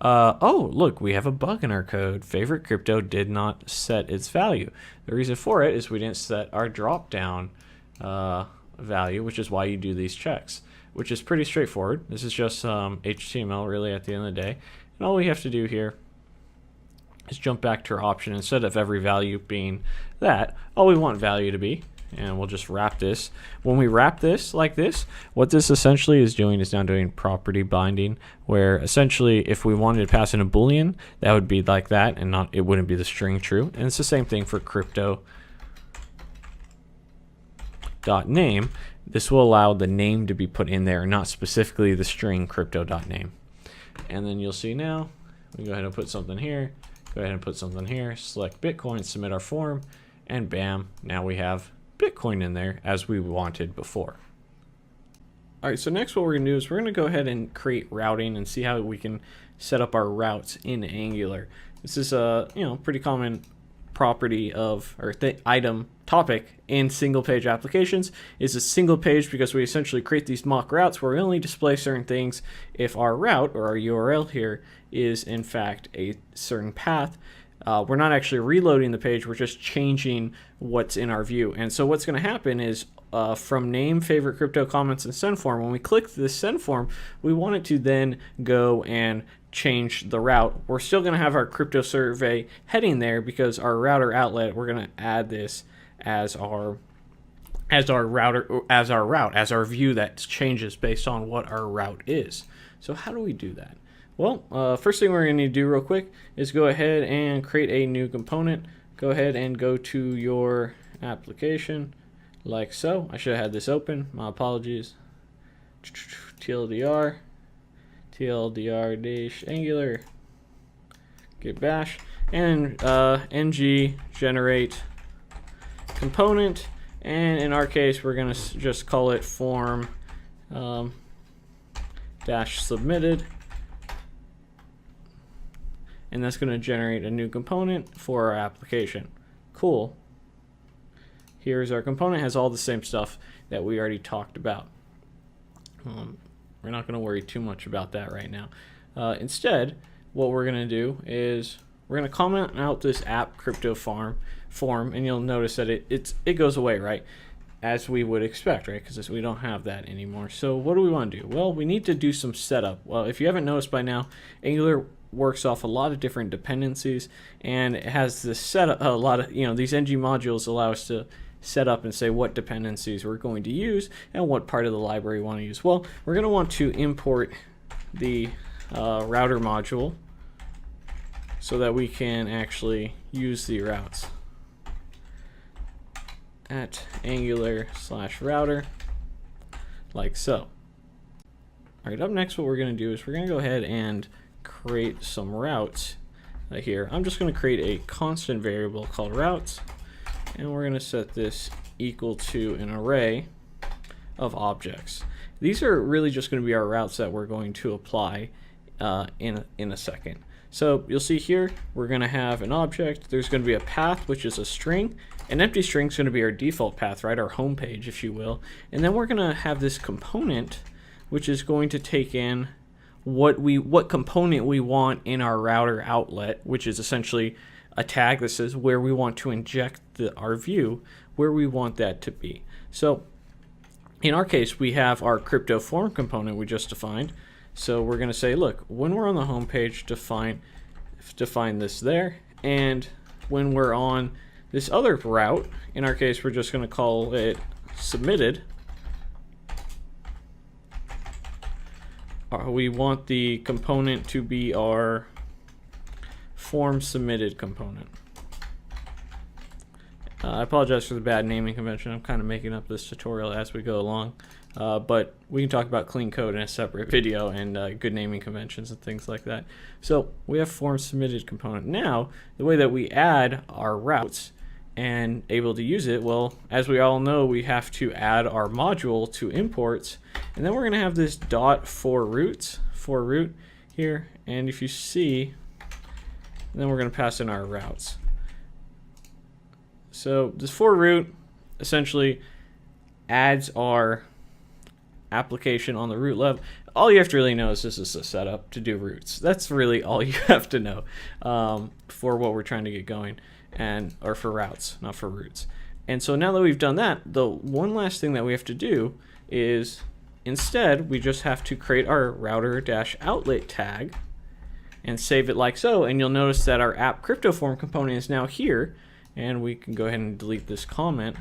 Oh, look, we have a bug in our code. Favorite crypto did not set its value. The reason for it is we didn't set our drop down value, which is why you do these checks, which is pretty straightforward. This is just HTML really at the end of the day. And all we have to do here is jump back to our option. Instead of every value being that, all we want value to be, and we'll just wrap this. When we wrap this like this, what this essentially is doing is now doing property binding, where essentially if we wanted to pass in a Boolean, that would be like that, and not, it wouldn't be the string true. And it's the same thing for crypto dot name. This will allow the name to be put in there, not specifically the string crypto dot name. And then you'll see now, we go ahead and put something here. Go ahead and put something here, select Bitcoin, submit our form, and bam, now we have Bitcoin in there as we wanted before. All right, so next what we're gonna do is we're gonna go ahead and create routing and see how we can set up our routes in Angular. This is a pretty common property of, or item topic in single page applications. Is a single page because we essentially create these mock routes where we only display certain things if our route or our URL here is in fact a certain path. We're not actually reloading the page, we're just changing what's in our view. And so what's going to happen is from name, favorite crypto, comments, and send form, when we click this send form, we want it to then go and change the route. We're still going to have our crypto survey heading there because our router outlet, we're going to add this as our view that changes based on what our route is. So how do we do that? Well, first thing we're going to need to do real quick is go ahead and create a new component. Go ahead and go to your application like so. I should have had this open. My apologies. TLDR -angular git bash and ng generate component, and in our case we're going to just call it form dash submitted. And that's going to generate a new component for our application. Cool. Here's our component. It has all the same stuff that we already talked about. We're not going to worry too much about that right now. Instead, what we're going to do is we're going to comment out this app crypto form, and you'll notice that it goes away, right? As we would expect, right? Because we don't have that anymore. So what do we want to do? Well, we need to do some setup. Well, if you haven't noticed by now, Angular works off a lot of different dependencies, and it has this setup. A lot of these ng modules allow us to set up and say what dependencies we're going to use and what part of the library we want to use. Well, we're going to want to import the router module so that we can actually use the routes at Angular/router, like so. All right, up next what we're going to do is we're going to go ahead and create some routes here. I'm just going to create a constant variable called routes, and we're going to set this equal to an array of objects. These are really just going to be our routes that we're going to apply in a second. So you'll see here we're going to have an object. There's going to be a path, which is a string. An empty string is going to be our default path, right? Our home page, if you will. And then we're going to have this component, which is going to take in what component we want in our router outlet, which is essentially a tag that says where we want to inject our view, where we want that to be. So in our case, we have our crypto form component we just defined. So we're going to say, look, when we're on the home page, define this there, and when we're on this other route, in our case, we're just going to call it submitted. We want the component to be our form submitted component. I apologize for the bad naming convention. I'm kind of making up this tutorial as we go along. But we can talk about clean code in a separate video and good naming conventions and things like that. So we have form submitted component. Now, the way that we add our routes and able to use it, well, as we all know, we have to add our module to imports, and then we're going to have this for root here, and if you see, then we're going to pass in our routes. So this for root essentially adds our application on the root level. All you have to really know is this is a setup to do routes. That's really all you have to know for what we're trying to get going, or for routes, not for routes. And so now that we've done that, the one last thing that we have to do is instead we just have to create our router-outlet tag and save it like so, and you'll notice that our app crypto form component is now here, and we can go ahead and delete this comment,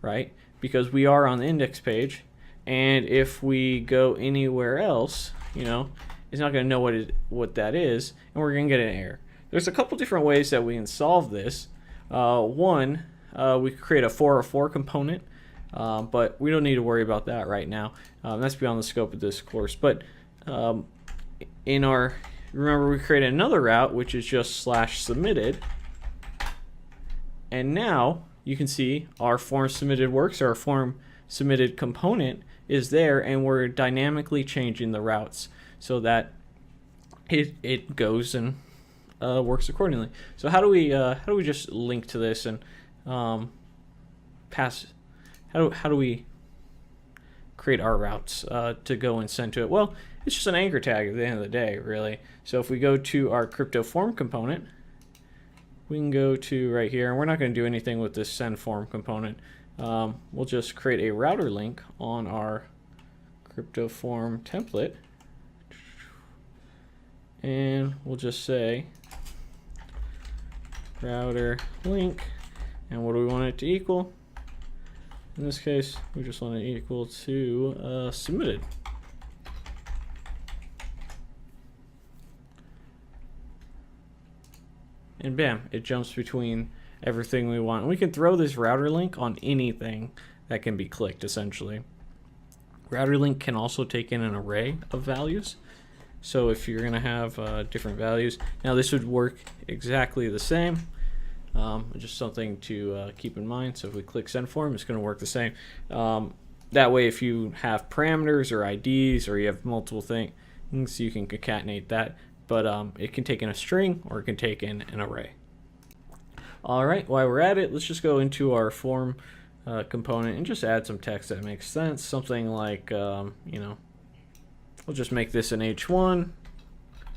right? Because we are on the index page, and if we go anywhere else, it's not going to know what that is, and we're going to get an error. There's a couple different ways that we can solve this. One, we could create a for component, but we don't need to worry about that right now. That's beyond the scope of this course. But remember, we created another route, which is just /submitted. And now you can see our form submitted works, our form submitted component is there, and we're dynamically changing the routes so that it goes and works accordingly. So how do we just link to this and pass? How do we create our routes to go and send to it? Well, it's just an anchor tag at the end of the day, really. So if we go to our crypto form component, we can go to right here, and we're not going to do anything with this send form component. We'll just create a router link on our crypto form template, and we'll just say router link, and what do we want it to equal? In this case, we just want it equal to submitted. And bam, it jumps between everything we want. And we can throw this router link on anything that can be clicked, essentially. Router link can also take in an array of values. So if you're going to have different values, now this would work exactly the same. Just something to keep in mind. So if we click send form, it's going to work the same. That way, if you have parameters or IDs, or you have multiple things, you can concatenate that. But it can take in a string, or it can take in an array. All right, while we're at it, let's just go into our form component and just add some text that makes sense. Something like, we'll just make this an H1, or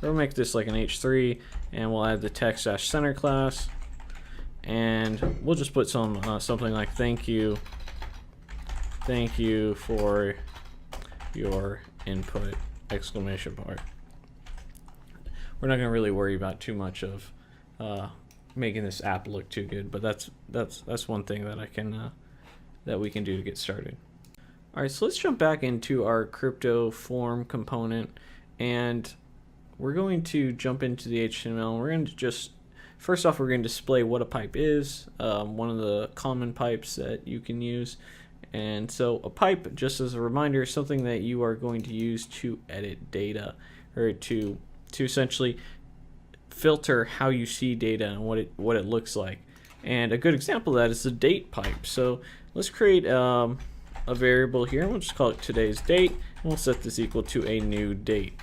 we'll make this like an H3, and we'll add the text-center class, and we'll just put some something like thank you for your input, exclamation point. We're not going to really worry about too much of making this app look too good, but that's one thing that I can that we can do to get started. All right, so let's jump back into our crypto form component, and we're going to jump into the HTML. We're going to just, first off, we're going to display what a pipe is, one of the common pipes that you can use. And so a pipe, just as a reminder, is something that you are going to use to edit data, or to essentially filter how you see data and what it looks like. And a good example of that is the date pipe. So let's create a variable here. We'll just call it today's date, and we'll set this equal to a new date.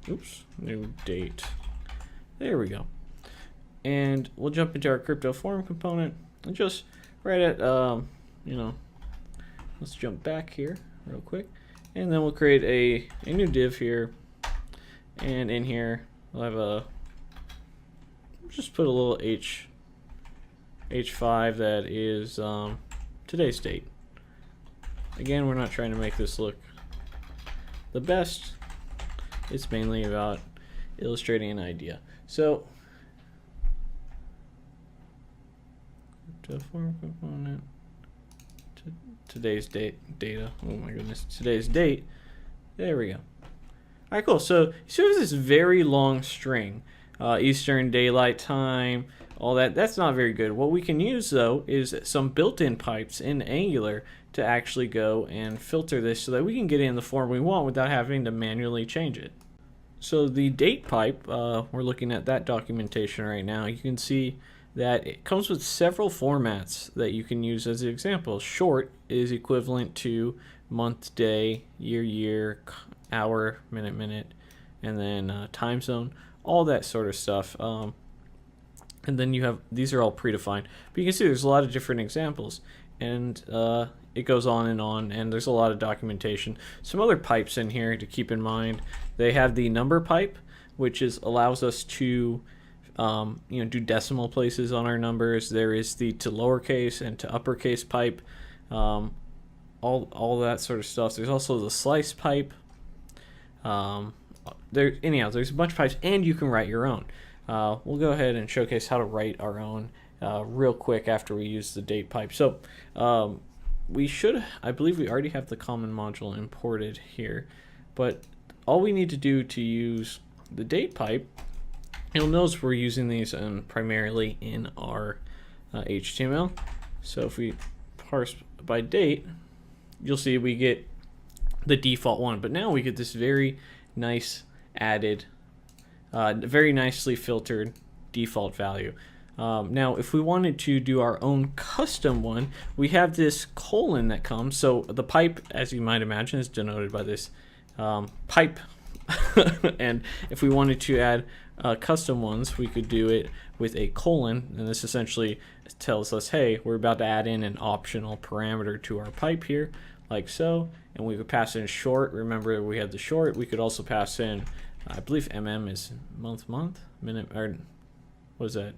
Oops, new date. There we go. And we'll jump into our crypto form component and just right at let's jump back here real quick, and then we'll create a new div here, and in here we'll have just put a little h5 that is today's date. Again, we're not trying to make this look the best. It's mainly about illustrating an idea. So form component, today's data. Oh my goodness, today's date. There we go. All right, cool. So you see this very long string, Eastern Daylight Time, all that. That's not very good. What we can use though is some built-in pipes in Angular to actually go and filter this so that we can get in the form we want without having to manually change it. So the date pipe, we're looking at that documentation right now. You can see that it comes with several formats that you can use as an example. Short is equivalent to month, day, year, hour, minute, and then time zone, all that sort of stuff. And then you have, these are all predefined, but you can see there's a lot of different examples, and it goes on, and there's a lot of documentation. Some other pipes in here to keep in mind. They have the number pipe, which allows us to do decimal places on our numbers. There is the to lowercase and to uppercase pipe, all that sort of stuff. There's also the slice pipe. There's a bunch of pipes, and you can write your own. We'll go ahead and showcase how to write our own real quick after we use the date pipe. So I believe we already have the common module imported here, but all we need to do to use the date pipe, you'll notice we're using these primarily in our HTML. So if we parse by date, you'll see we get the default one, but now we get this very nice added, very nicely filtered default value. Now, if we wanted to do our own custom one, we have this colon that comes. So the pipe, as you might imagine, is denoted by this pipe. And if we wanted to add custom ones, we could do it with a colon, and this essentially tells us, hey, we're about to add in an optional parameter to our pipe here, like so, and we could pass in short. Remember, we had the short. We could also pass in, I believe is month, minute, or what is that?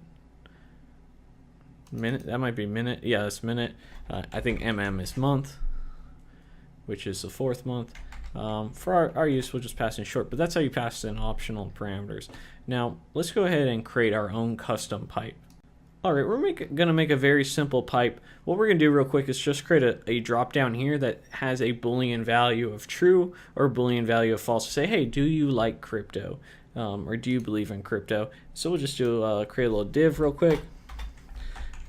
Minute? That might be minute. Yeah, that's minute. I think is month, which is the 4th month. For our use, we'll just pass in short, but that's how you pass in optional parameters. Now, let's go ahead and create our own custom pipe. All right, we're going to make a very simple pipe. What we're going to do real quick is just create a drop down here that has a Boolean value of true or Boolean value of false to say, hey, do you like crypto? Or do you believe in crypto? So we'll just do create a little div real quick.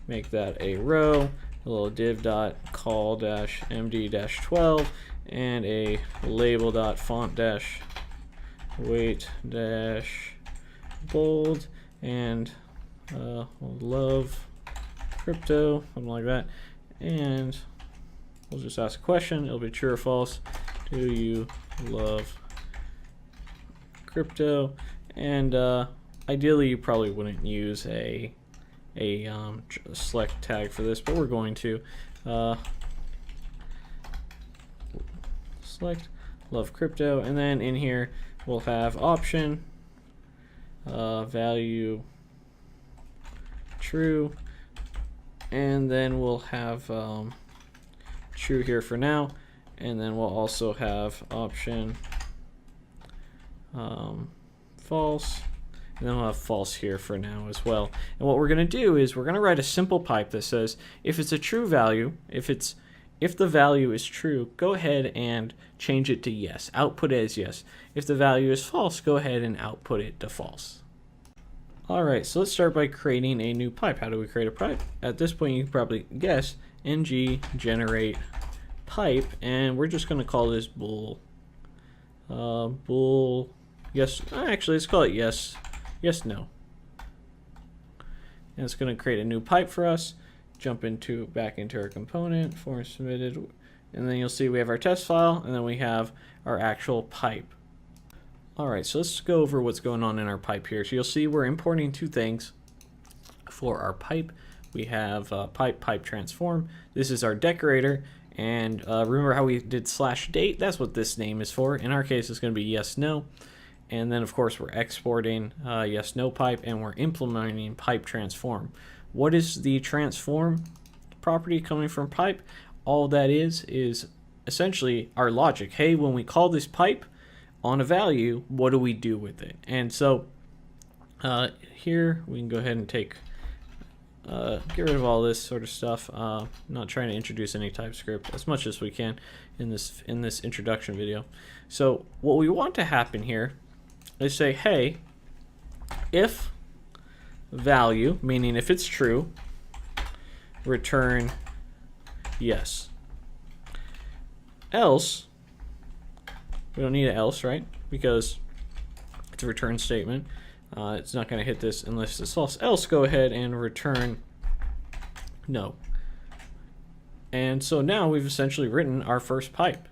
Make that a row, a little div.call-md-12, and a label.font-weight-bold, and we'll love crypto, something like that. And we'll just ask a question. It'll be true or false. Do you love crypto? And ideally, you probably wouldn't use a select tag for this, but we're going to select love crypto. And then in here we'll have option value true, and then we'll have true here for now, and then we'll also have option false, and then we'll have false here for now as well. And what we're going to do is we're going to write a simple pipe that says if it's a true value, if the value is true, go ahead and change it to yes, output it as yes. If the value is false, go ahead and output it to false. Alright, so let's start by creating a new pipe. How do we create a pipe? At this point you can probably guess ng generate pipe, and we're just going to call this bool yes, actually let's call it yes no, and it's going to create a new pipe for us. Jump back into our component, form submitted, and then you'll see we have our test file, and then we have our actual pipe. Alright, so let's go over what's going on in our pipe here. So you'll see we're importing two things for our pipe. We have pipe transform. This is our decorator, and remember how we did /date? That's what this name is for. In our case, it's going to be yes no. And then of course we're exporting yes no pipe, and we're implementing pipe transform. What is the transform property coming from pipe? All that is essentially our logic. Hey, when we call this pipe on a value, what do we do with it? And so here we can go ahead and take get rid of all this sort of stuff. Not trying to introduce any TypeScript as much as we can in this introduction video. So what we want to happen here is say, hey, if value, meaning if it's true, return yes. Else, we don't need an else, right? Because it's a return statement. It's not going to hit this unless it's false. Else, go ahead and return no. And so now we've essentially written our first pipe.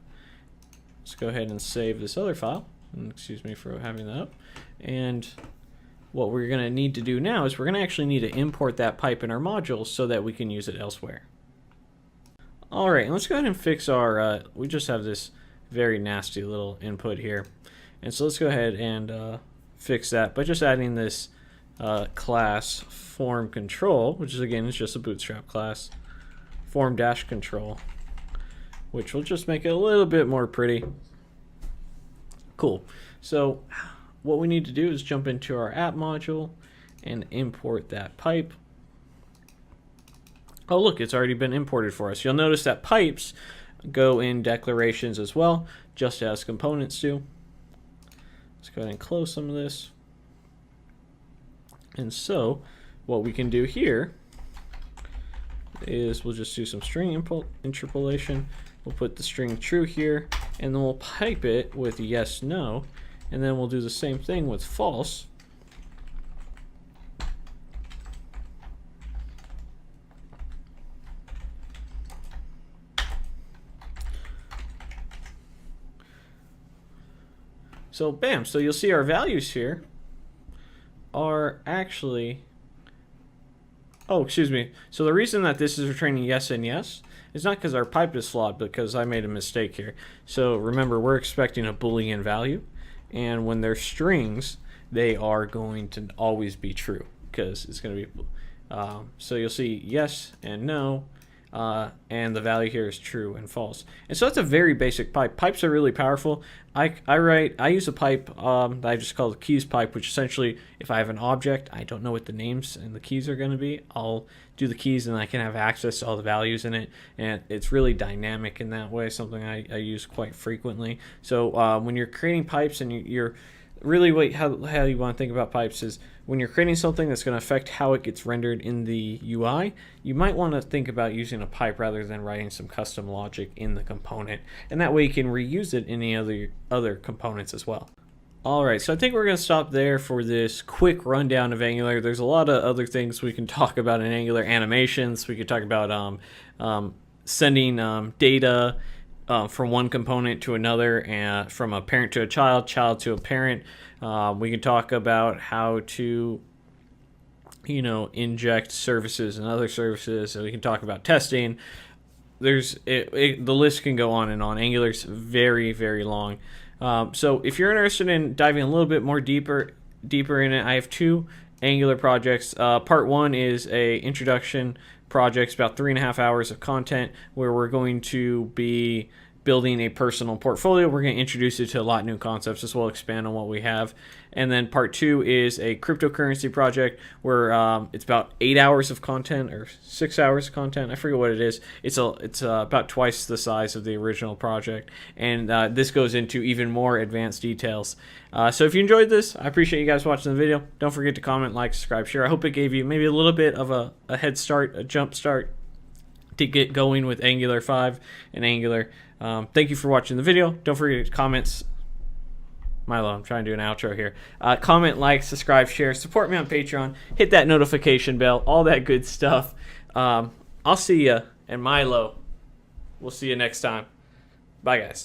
Let's go ahead and save this other file. And excuse me for having that up. And what we're going to need to do now is we're going to actually need to import that pipe in our modules so that we can use it elsewhere. Alright, and let's go ahead and fix our, we just have this very nasty little input here. And so let's go ahead and fix that by just adding this class form control, which is again is just a bootstrap class, form dash control, which will just make it a little bit more pretty. Cool. So what we need to do is jump into our app module and import that pipe. Oh look, it's already been imported for us. You'll notice that pipes go in declarations as well, just as components do. Let's go ahead and close some of this. And so what we can do here is we'll just do some string interpolation. We'll put the string true here, and then we'll pipe it with yes no, and then we'll do the same thing with false. So bam, so you'll see our values here are actually, oh, excuse me. So the reason that this is returning yes and yes is not because our pipe is flawed, but because I made a mistake here. So remember, we're expecting a Boolean value, and when they're strings, they are going to always be true because it's going to be, so you'll see yes and no, and the value here is true and false. And so that's a very basic pipe. Pipes are really powerful. I use a pipe that I just call the keys pipe, which essentially, if I have an object, I don't know what the names and the keys are going to be, I'll do the keys and I can have access to all the values in it. And it's really dynamic in that way, something I use quite frequently. So when you're creating pipes and you're really how you want to think about pipes is when you're creating something that's going to affect how it gets rendered in the UI, you might want to think about using a pipe rather than writing some custom logic in the component, and that way you can reuse it in any other components as well. Alright, so I think we're going to stop there for this quick rundown of Angular. There's a lot of other things we can talk about in Angular. Animations, we could talk about sending data from one component to another, and from a parent to a child to a parent. We can talk about how to, inject services and other services. So we can talk about testing. the list can go on and on. Angular's very, very long. So if you're interested in diving a little bit more deeper in it, I have 2 Angular projects. Part 1 is a introduction project. It's about 3.5 hours of content where we're going to be building a personal portfolio. We're going to introduce you to a lot of new concepts as well, expand on what we have. And then part 2 is a cryptocurrency project where it's about 8 hours of content or 6 hours of content. I forget what it is. It's about twice the size of the original project. And this goes into even more advanced details. So if you enjoyed this, I appreciate you guys watching the video. Don't forget to comment, like, subscribe, share. I hope it gave you maybe a little bit of a head start, a jump start to get going with Angular 5 and Angular. Thank you for watching the video. Don't forget to comment. Milo, I'm trying to do an outro here. Comment, like, subscribe, share. Support me on Patreon. Hit that notification bell. All that good stuff. I'll see you. And Milo, we'll see you next time. Bye, guys.